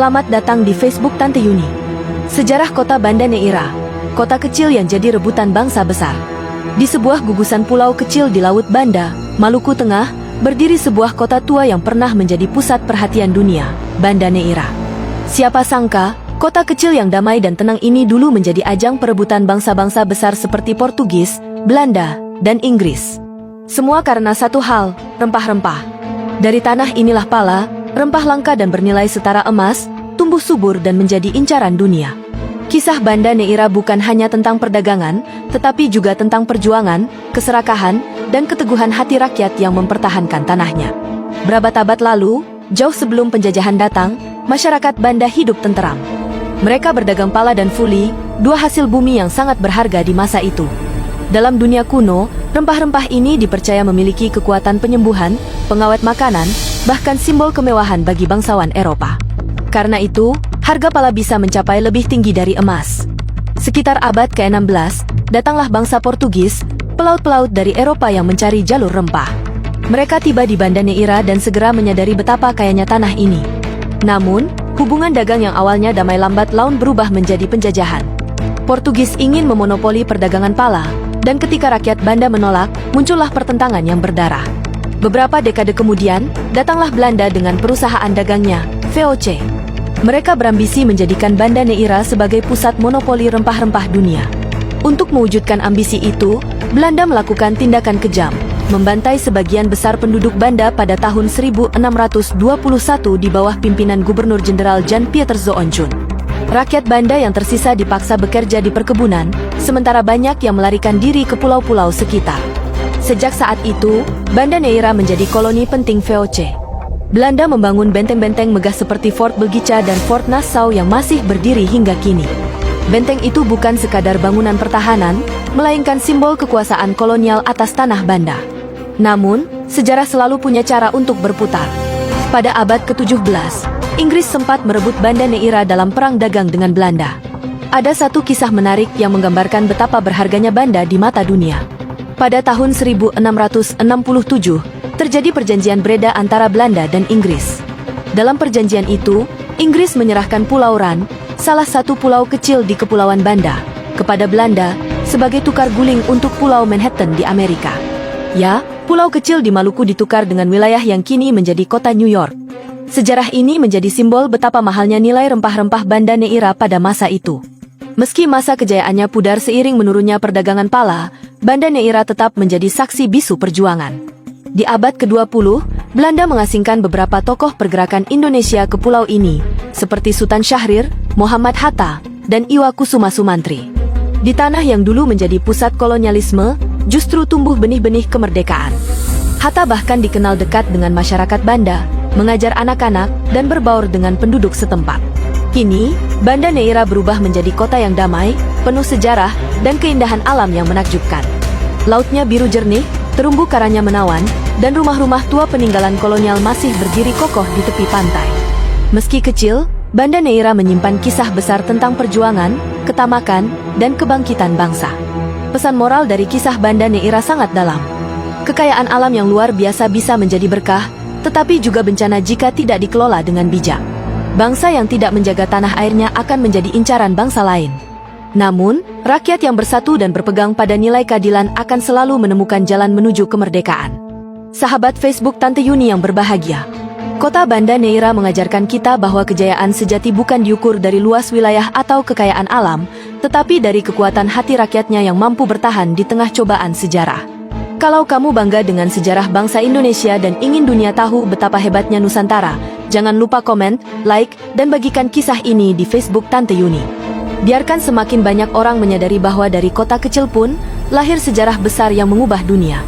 Selamat datang di Facebook Tante Yuni. Sejarah kota Banda Neira, kota kecil yang jadi rebutan bangsa besar. Di sebuah gugusan pulau kecil di Laut Banda, Maluku Tengah, berdiri sebuah kota tua yang pernah menjadi pusat perhatian dunia, Banda Neira. Siapa sangka, kota kecil yang damai dan tenang ini dulu menjadi ajang perebutan bangsa-bangsa besar seperti Portugis, Belanda, dan Inggris. Semua karena satu hal, rempah-rempah. Dari tanah inilah pala, rempah langka dan bernilai setara emas, tumbuh subur dan menjadi incaran dunia. Kisah Banda Neira bukan hanya tentang perdagangan, tetapi juga tentang perjuangan, keserakahan, dan keteguhan hati rakyat yang mempertahankan tanahnya. Berabad-abad lalu, jauh sebelum penjajahan datang, masyarakat Banda hidup tenteram. Mereka berdagang pala dan fuli, dua hasil bumi yang sangat berharga di masa itu. Dalam dunia kuno, rempah-rempah ini dipercaya memiliki kekuatan penyembuhan, pengawet makanan, bahkan simbol kemewahan bagi bangsawan Eropa. Karena itu, harga pala bisa mencapai lebih tinggi dari emas. Sekitar abad ke-16, datanglah bangsa Portugis, pelaut-pelaut dari Eropa yang mencari jalur rempah. Mereka tiba di Banda Neira dan segera menyadari betapa kayanya tanah ini. Namun, hubungan dagang yang awalnya damai lambat laun berubah menjadi penjajahan. Portugis ingin memonopoli perdagangan pala, dan ketika rakyat Banda menolak, muncullah pertentangan yang berdarah. Beberapa dekade kemudian, datanglah Belanda dengan perusahaan dagangnya, VOC. Mereka berambisi menjadikan Banda Neira sebagai pusat monopoli rempah-rempah dunia. Untuk mewujudkan ambisi itu, Belanda melakukan tindakan kejam, membantai sebagian besar penduduk Banda pada tahun 1621 di bawah pimpinan Gubernur Jenderal Jan Pieter Zoonjun. Rakyat Banda yang tersisa dipaksa bekerja di perkebunan, sementara banyak yang melarikan diri ke pulau-pulau sekitar. Sejak saat itu, Banda Neira menjadi koloni penting VOC. Belanda membangun benteng-benteng megah seperti Fort Belgica dan Fort Nassau yang masih berdiri hingga kini. Benteng itu bukan sekadar bangunan pertahanan, melainkan simbol kekuasaan kolonial atas tanah Banda. Namun, sejarah selalu punya cara untuk berputar. Pada abad ke-17, Inggris sempat merebut Banda Neira dalam perang dagang dengan Belanda. Ada satu kisah menarik yang menggambarkan betapa berharganya Banda di mata dunia. Pada tahun 1667, terjadi perjanjian Breda antara Belanda dan Inggris. Dalam perjanjian itu, Inggris menyerahkan Pulau Ran, salah satu pulau kecil di Kepulauan Banda, kepada Belanda sebagai tukar guling untuk Pulau Manhattan di Amerika. Ya, pulau kecil di Maluku ditukar dengan wilayah yang kini menjadi kota New York. Sejarah ini menjadi simbol betapa mahalnya nilai rempah-rempah Banda Neira pada masa itu. Meski masa kejayaannya pudar seiring menurunnya perdagangan pala, Banda Neira tetap menjadi saksi bisu perjuangan. Di abad ke-20, Belanda mengasingkan beberapa tokoh pergerakan Indonesia ke pulau ini, seperti Sultan Syahrir, Muhammad Hatta, dan Iwa Kusuma Sumantri. Di tanah yang dulu menjadi pusat kolonialisme, justru tumbuh benih-benih kemerdekaan. Hatta bahkan dikenal dekat dengan masyarakat Banda, mengajar anak-anak, dan berbaur dengan penduduk setempat. Kini, Banda Neira berubah menjadi kota yang damai, penuh sejarah, dan keindahan alam yang menakjubkan. Lautnya biru jernih, terumbu karangnya menawan, dan rumah-rumah tua peninggalan kolonial masih berdiri kokoh di tepi pantai. Meski kecil, Banda Neira menyimpan kisah besar tentang perjuangan, ketamakan, dan kebangkitan bangsa. Pesan moral dari kisah Banda Neira sangat dalam. Kekayaan alam yang luar biasa bisa menjadi berkah, tetapi juga bencana jika tidak dikelola dengan bijak. Bangsa yang tidak menjaga tanah airnya akan menjadi incaran bangsa lain. Namun, rakyat yang bersatu dan berpegang pada nilai keadilan akan selalu menemukan jalan menuju kemerdekaan. Sahabat Facebook Tante Yuni yang berbahagia, kota Banda Neira mengajarkan kita bahwa kejayaan sejati bukan diukur dari luas wilayah atau kekayaan alam, tetapi dari kekuatan hati rakyatnya yang mampu bertahan di tengah cobaan sejarah. Kalau kamu bangga dengan sejarah bangsa Indonesia dan ingin dunia tahu betapa hebatnya Nusantara, jangan lupa komen, like, dan bagikan kisah ini di Facebook Tante Yuni. Biarkan semakin banyak orang menyadari bahwa dari kota kecil pun, lahir sejarah besar yang mengubah dunia.